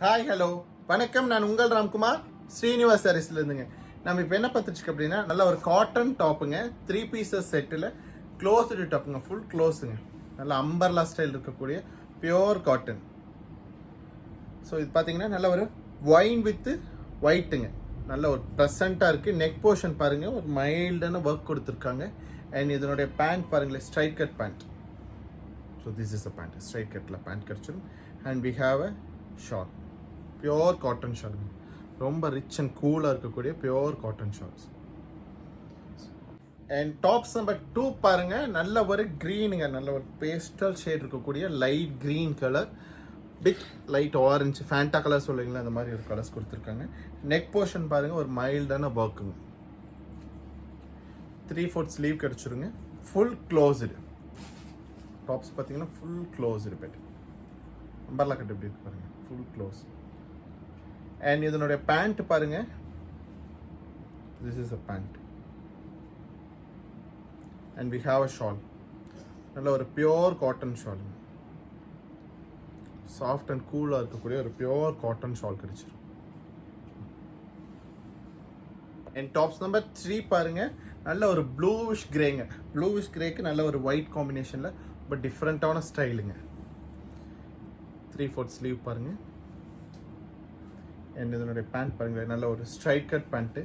Hi hello வணக்கம். நான் உங்கள் ராம்குமார் ஸ்ரீனிவாஸ் சாரீஸ்ல இருந்துங்க. நம்ம இப்போ என்ன பார்த்துட்டு அப்படின்னா நல்ல ஒரு காட்டன் டாப்புங்க, 3 பீசஸ் செட்டில் க்ளோஸ்டு டாப்புங்க, ஃபுல் க்ளோஸுங்க, நல்ல அம்பர்லா ஸ்டைல் இருக்கக்கூடிய பியோர் காட்டன். ஸோ இது பார்த்தீங்கன்னா நல்ல ஒரு ஒயின் வித் ஒயிட்டுங்க, நல்ல ஒரு ப்ரெசண்ட்டாக இருக்குது. நெக் போர்ஷன் பாருங்கள், ஒரு மைல்டான ஒர்க் கொடுத்துருக்காங்க. அண்ட் இதனுடைய பேண்ட் பாருங்களேன், straight cut pant. So this is a pant, straight கட்டில் பேண்ட் கிடச்சிடும். And we have a shawl, pure cotton shawl, ரொம்ப ரிச் அண்ட் கூலாக இருக்கக்கூடிய pure cotton shawls. And tops number 2 பாருங்க, நல்ல ஒரு க்ரீனுங்க, நல்ல ஒரு பேஸ்டல் ஷேட் இருக்கக்கூடிய லைட் க்ரீன் கலர், பிக் லைட் ஆரஞ்சு, ஃபேண்டா கலர் சொல்லுவீங்களா, அந்த மாதிரி ஒரு கலர்ஸ் கொடுத்துருக்காங்க. நெக் போர்ஷன் பாருங்க, ஒரு மைல்டான ஒர்க்குங்க, 3/4 ஸ்லீவ் கிடச்சிருங்க, ஃபுல் க்ளோஸ்டு டாப்ஸ் பார்த்தீங்கன்னா ஃபுல் க்ளோஸ்டு பெட். அம்பர்லா கட் எப்படி இருக்கு பாருங்க, ஃபுல் க்ளோஸ். அண்ட் இதனுடைய பேண்ட் பாருங்க, this is a pant. And we have a shawl, நல்ல ஒரு pure cotton shawl, soft and கூலாக இருக்கக்கூடிய ஒரு பியோர் காட்டன் ஷால் கிடைச்சிடும். அண்ட் டாப்ஸ் நம்பர் 3 பாருங்க, நல்ல ஒரு ப்ளூவிஷ் கிரேங்க, ப்ளூவிஷ் கிரேக்கு நல்ல ஒரு ஒயிட் காம்பினேஷனில் பட் டிஃப்ரெண்ட்டான ஸ்டைலுங்க. 3/4 ஸ்லீவ் பாருங்க. அண்ட் இதனுடைய பேண்ட் பாருங்களேன், நல்ல ஒரு ஸ்ட்ரைட் கட் பேண்ட்டு.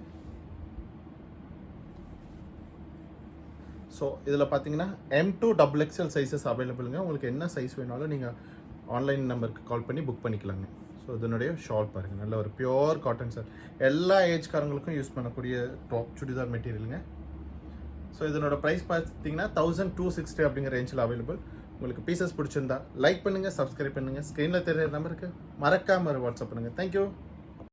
ஸோ இதில் பார்த்தீங்கன்னா M2 XXL சைஸஸ் அவைலபிளுங்க. உங்களுக்கு என்ன சைஸ் வேணாலும் நீங்கள் ஆன்லைன் நம்பருக்கு கால் பண்ணி புக் பண்ணிக்கலாங்க. ஸோ இதனுடைய ஷால் பாருங்கள், நல்ல ஒரு பியோர் காட்டன் சார், எல்லா ஏஜ்காரங்களுக்கும் யூஸ் பண்ணக்கூடிய டாப் சுடிதார் மெட்டீரியலுங்க. ஸோ இதனோட ப்ரைஸ் பார்த்தீங்கன்னா 1260 அப்படிங்கிற ரேஞ்சில் அவைலபிள். உங்களுக்கு பீசஸ் பிடிச்சிருந்தா லைக் பண்ணுங்கள், சப்ஸ்கிரைப் பண்ணுங்கள், ஸ்க்ரீனில் தெரிகிற நம்பருக்கு மறக்காமல் வாட்ஸ்அப் பண்ணுங்கள். தேங்க்யூ.